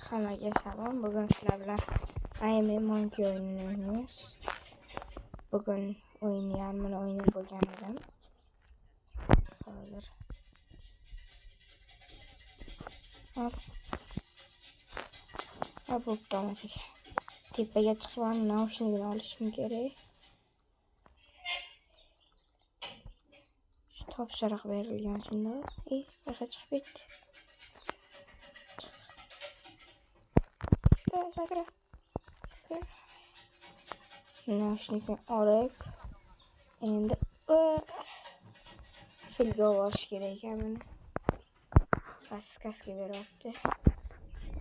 Hammaga salom. Bugun sizlar bilan I Am a Monkey o'yinini o'ynaymiz. Bugun o'yinni yarmini o'ynab bo'lgan edim. Hozir bo'pti, amasak. Tepaga chiqib naushnikni olishim kerak. Topshiriq berilgan shunda. Boshqa chiqib ketdi. Sakra. Naushnikni olib, endi filga olish kerak ekan buni. Kaskaga beryapti.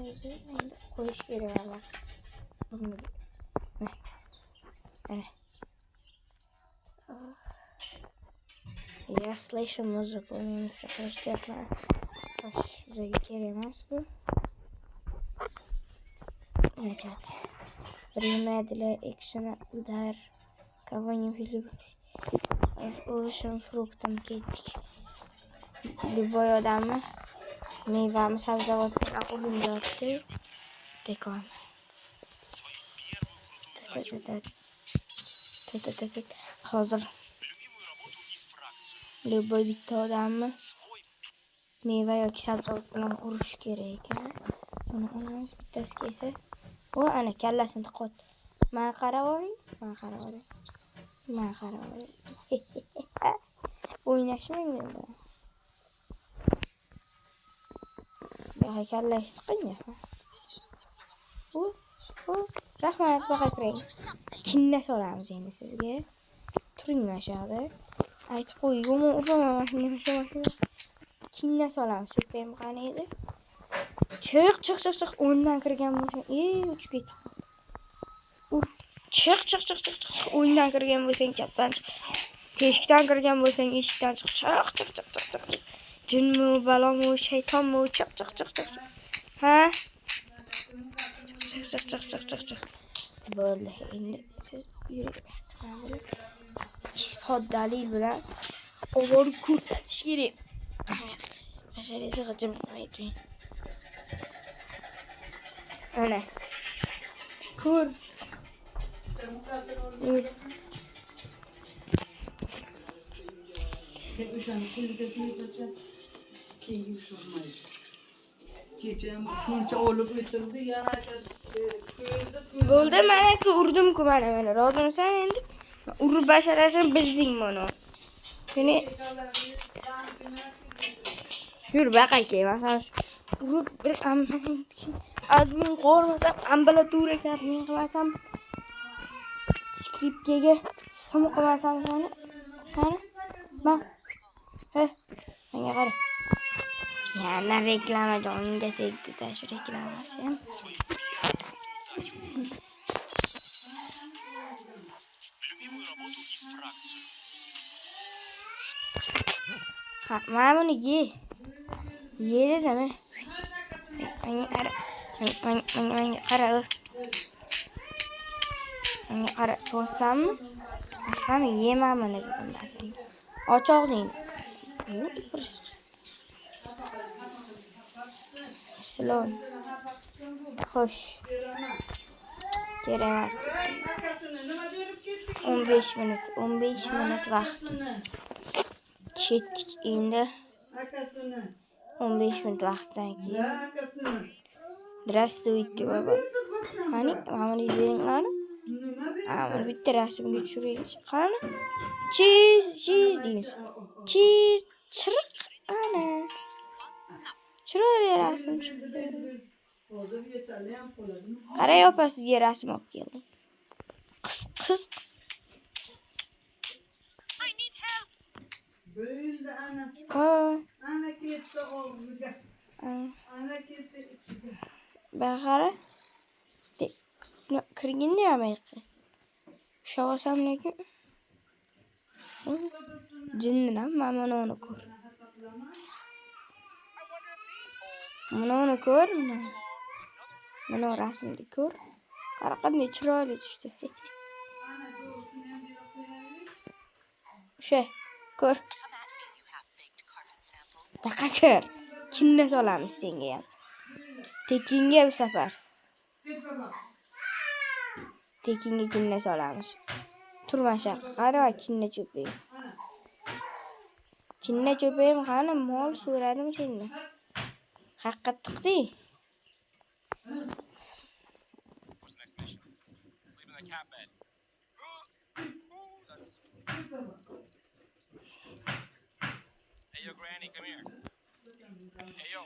O'zi endi qo'yish kerak mana. Mana. Я слышу музыку, мне слышно. Bizga kerak emas bu. Начать. Время для экшена, удар. Кого-нибудь овощем, фруктом ketdik. Любой odamni mevami, sabzavotlarni qo'llayapti. Reklama. Hozir любой bitta odamni meva yoki sabzavot bilan urish kerak ekan. Buni olamiz, bittasi kelsa. O ana kallasini tiqot. Men qarab oling. O'ynashmayman endi. Yo'q, kallasini tiqing. Rahmat, so'qa kiring. Kinna solamiz endi sizga. Turing mashaqda. Aytib qo'y, yomon urma mashina. Kinna solamiz, cho'payim qani edi. Chiq. O'yindan kirgan bo'lsang, uchib ketdi. Chiq. O'yindan kirgan bo'lsang, chapdan chiq. Teshikdan kirgan bo'lsang, eshikdan chiq. Chiq. Jinmi, balomi, shaytonmi, chiq. Ha? Chiq. Bo'ldi. Endi siz yuring. Isbot dalil bilan oborib ko'rsatish kerak. Mashalasi g'ijim ayting. Ana. Ko'r. Bo'ldi, mana-ku urdim-ku mana. Rozimisan endi? Urib basharasini bizding buni. Seni yur baqaka, masalan, urib bir admin qo'rmasam, ambulatoriya admin qilmasam, skripkaga sim qilmasam qani? Menga qara. Yana reklama joningga tegdi-da, shu reklamasi ham. Mana buni ye. Ye dedimi? Menga qara. Menga qara, to'sammi? Qani yemamini dedim ben senga. Och og'zingni. Silon. Xo'sh. Kerak emas. 15 minut vaqt. Ketdik endi. 15 minut vaqtdan keyin. Здравствуйте, baba. Qani, mana izlang qani? Mana bitta rasmga tushiraylik. Qani? Cheese deymiz. Cheese chiriq. Ana. Chiroyli rasm chiqdi. Qaray opa, sizga rasm olib keldim. Qiz. Böyle ana. Ana ketdi og'ziga. Ana ketdi ichiga. Bahara. Kirgindi yamayqi. Shavasam lekin. Jinnidan mana uni ko'r. Mana ko'r. Mana rasmni ko'r. Qara qanday chiroyli tushdi. O'sha ko'r. Baqa ko'r. Kinna solamiz senga ham. Tekinga bu safar. Tepme bak. Tekinga kinna solamiz. Turmasha qara kinna cho'payim. Kinna cho'payim qani mol so'radim sendan. Haqqa tiqdi. What's the next mission? Sleep in the cat bed. That's... Hey, yo, Granny, come here. Hey, yo.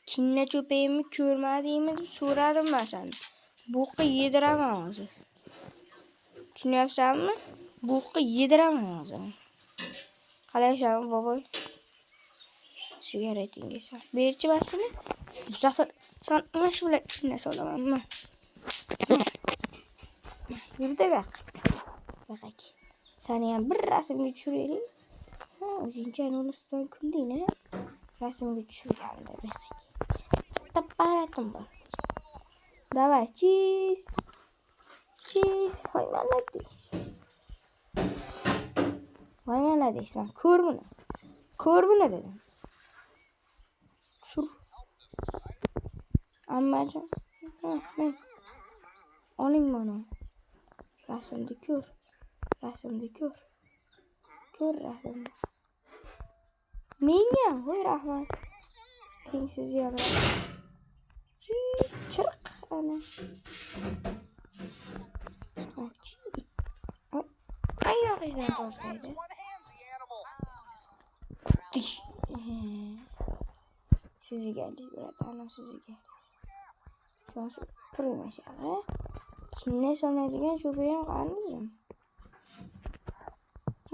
Kinna cho'payimni ko'rmadingmi deb so'radim men sendan. Buqqa yediraman hozir. Tushunyapsanmi? Buqqa yediraman hozir. Qalaysan boboy? Sigaretingiz. Berchi masini. Bu safar sen mana shu bilan kinna solamanmi? Yurda baq. Baqak. Seni ham bir rasmga tushiraylik. Ha, o'zingcha ustidan kulding-a? Rasmga tushirganimda baqak. Aparatim bor. Давай, cheese. Cheese. Voy молодец. Voy молодец. Men ko'r buni. Ko'r buni dedim. Sur. Ammajon. Men. Oling mana. Rasmni ko'r. Rasmni ko'r. Ko'r rasmni. Menga voy rahmat. Tengsiz yaralar. Chirq ana. Oyog'ingizdan tortaydi. Sizga buradan sizga. Chonsu turmash aga. Kinna soladigan cho'payam qanday?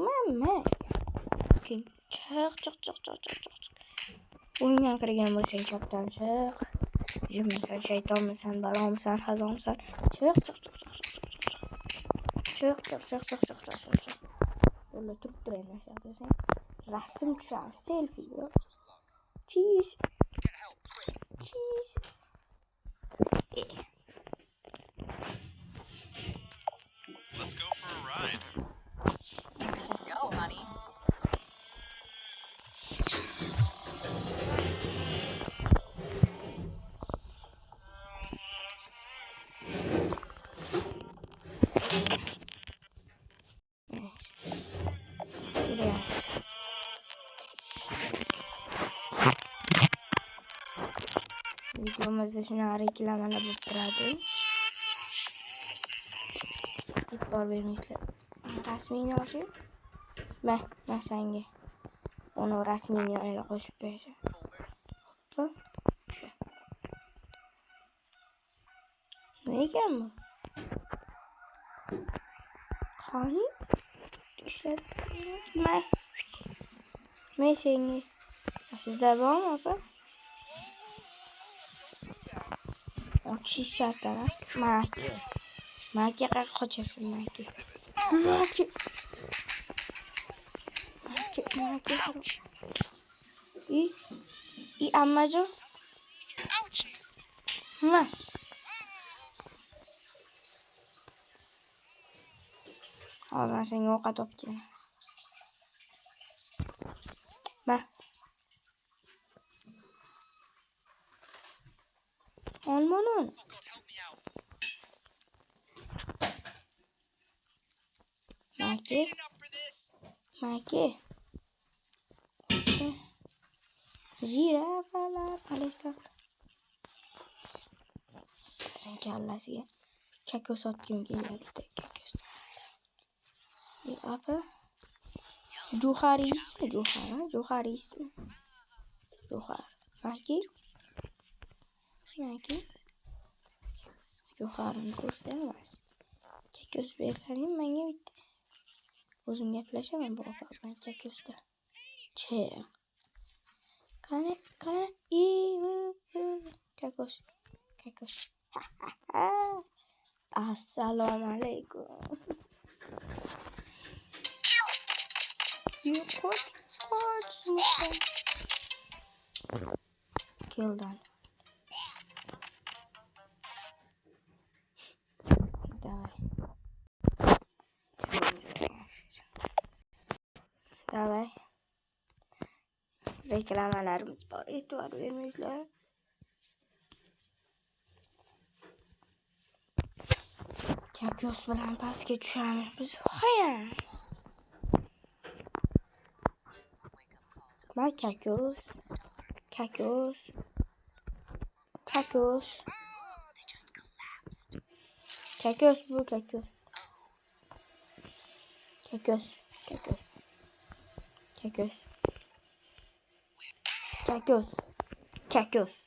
Mama. Chiq. O'yinga kirgan bo'lsang chopdan chiq. Jumladan shaytonmisan, balomsan, hazomsan. Chiq. Yo'lda turib turaymi desang. Rasm tushamiz, selfie bro. Cheese. Let's go for a ride. Let's go, honey. Videomizda shunaqa reklamalar bo'lib turadi. E'tibor bermaysizlar. Rasmiyni ochib. Men senga uni rasmiyni yoniga qo'shib beraman. Hoppa. Shu. Nima ekan bu? Qani? Ishlab. Men senga. Sizda bormi, opa? Ochish shart emas. Maki qayerga qochyapsan, Maki? Maki. Ammajon. Mas. Hozir senga ovqat olib kelaman. Ma. Olmoni. Maki. Jirafalar qalaysan? Sen kallasiga kakao sotgim kelyapti, kakao. Apa? Jo'xariymi? Jo'xar. Maki. Jo'xarini ko'rsangiz. Kakao berganim menga bitta. O'zim gaplashaman bu opa bilan kakosda. Chiq. Qani. Kakos. Assalomu alaykum. Yo'q. Keldan. Davay. Reklamalarimiz bor, e'tibor bermaysizlar. Kakos bilan pastga tushamiz biz. Hayır. Ma kakos. Kakos. Kakos. Kakos bu kakos. Kakos. Kakos. Kakos. Kakos. Kakos.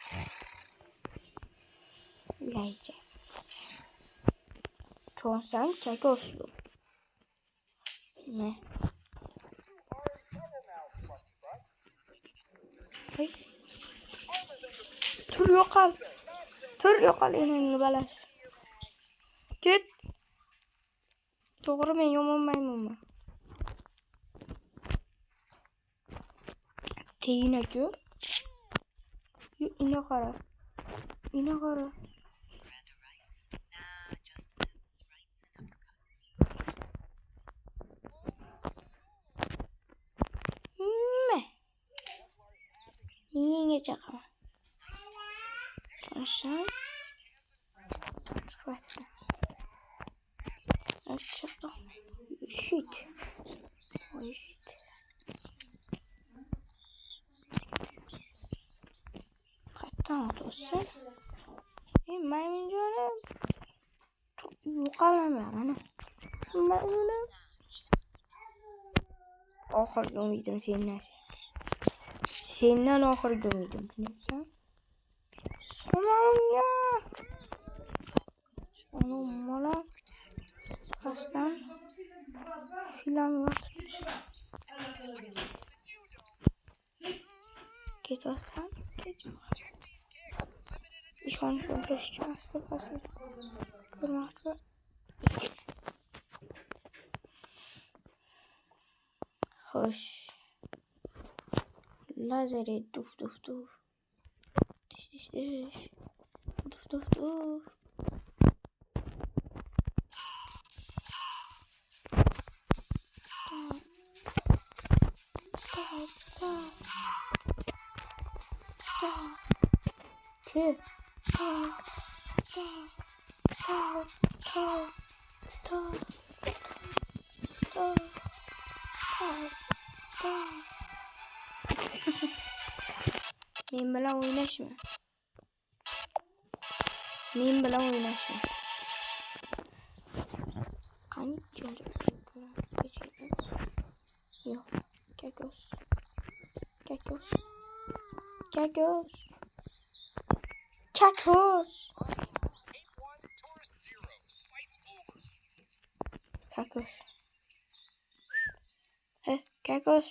Leyce. Çoğunsan kakoslu. Ne? Hey. Tur yo'qol. Tur yo'qol enangni balasi. Ket. To'g'ri men yomon maymunman. Teyinaku. Ina qara. Ina qara. Niye çakama? Aşağı. Çıkarttı. Açıkta. Shit. Oy shit. Kaçtan atıyorsun? Maymun canım. Yukarılamıyor ana. Maymunum. Ahırda ümidim seninle. Senden ahırda ümidim. Neyse. Sonarım ya. Onun bana pastan filan var. Git olsan. Git. Ich fand schon richtig was passiert. Gemacht wird. Hoş. Lazeri duf duf duf. Diş diş diş. Duf duf duf. Kö. Men bilan o'ynashma. Men bilan o'ynashma. Qani yo'q. Kakos. Kakos. Kakos. Kakos. Kakos. Kakos.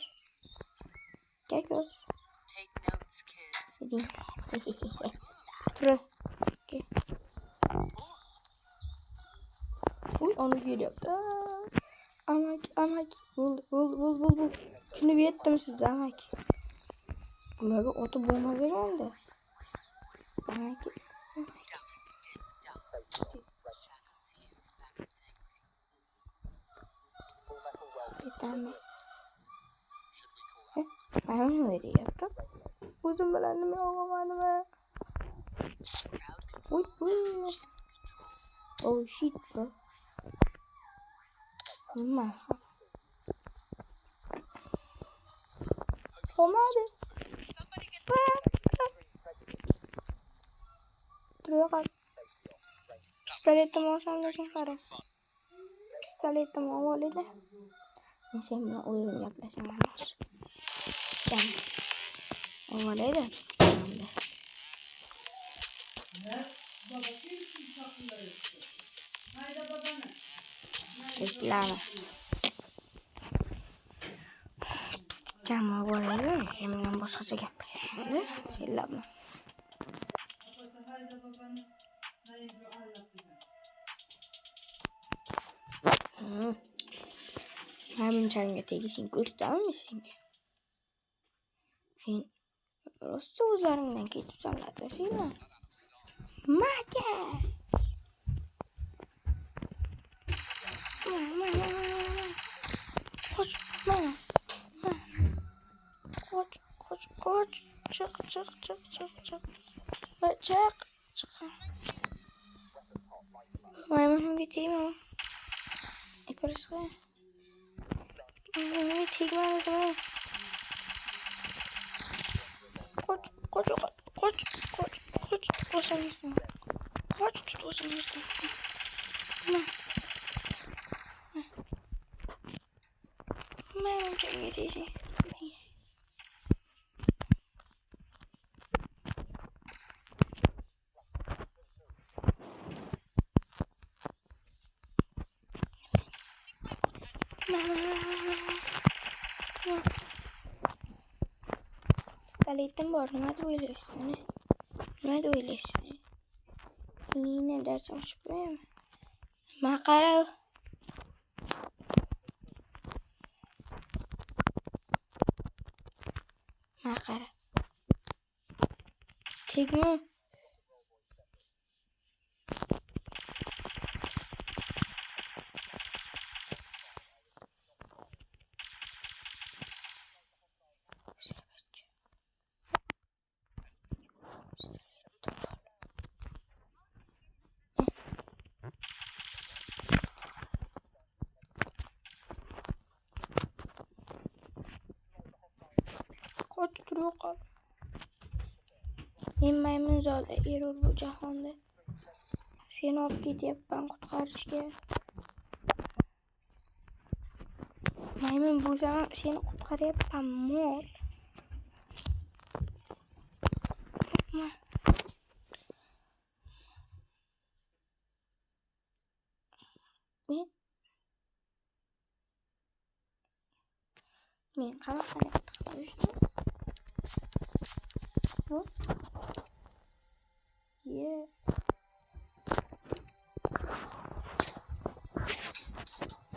Kakos. Take notes, kids. Dur. Okay. Uy onu geliyor. Amak. Bul. Şunu bir ettim sizde amak. Bunları otu bulmaca geldi. Amak. Bir tane. Ben onu öyle yaptım. Uzun belendim ya oğlanım. Uy. Oh shit bro. Maha. Olmadı. Duruyor kal. Pistoletim olsam da kim kara. Pistoletim olmalı da. Neyse ben oyun yapmasam olmaz. Yani. Olmalı da. Bekleme. Cama varıyor. Şimdi başka yapayım. Selam. Hemen çayını tekisin kurtar mısın? Sen Rus uzlarından geçip sallatasın. Maka. Koç. Koç. Çık. Maymunga tegma. Iparishqa. Maymunga tegma. Qoch. Qo'shamizdan. Qoch tutuşimizdan. Maymunga tegma. Pistoletim bor, nima o'ylaysan? Nima o'ylaysan? Yine ders ochib qo'yaman. Maqara. Tegma. Qoch turib qol. Men maymun zalda erur bu jahonda. Seni olib ketyapman qutqarishga. Maymun bo'lsam seni qutqaryapman, mol. Men qamoqqa chiqdim. Yeah.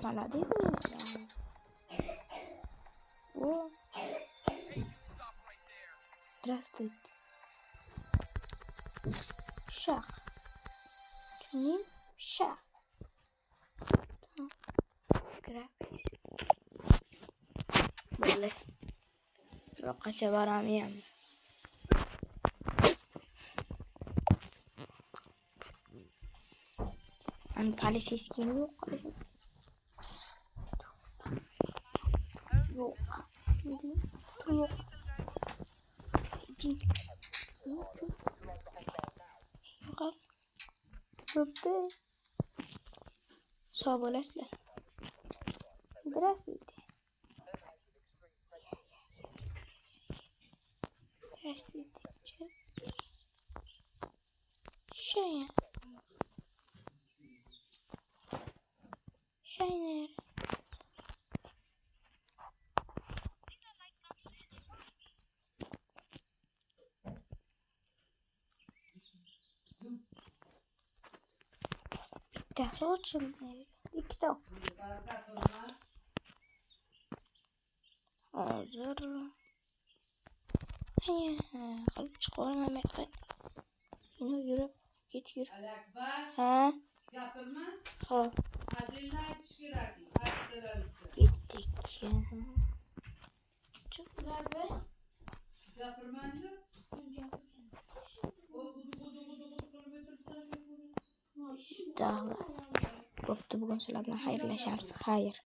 Молодец. О. Здравствуйте. Шах. Чуним шах. График. Более. Yo'qacha boraman. An полицейский yo'q. Yo'q. Yo'q. Bo'pti. Sog' bo'lasizlar. Здравствуйте. Здравствуйте. Шая. Шайнер. Дорожный. И кто? Hazır. Qilib chiqolmay yine yurib ketyur. Ha? Gapirma. Xo'p. Adilni aytish kerak. Ketdik. Chiqlarga Gapirmanglar. Dağlar. Bo'pti, bugun sizlar bilan xayrlashamiz. Xayr.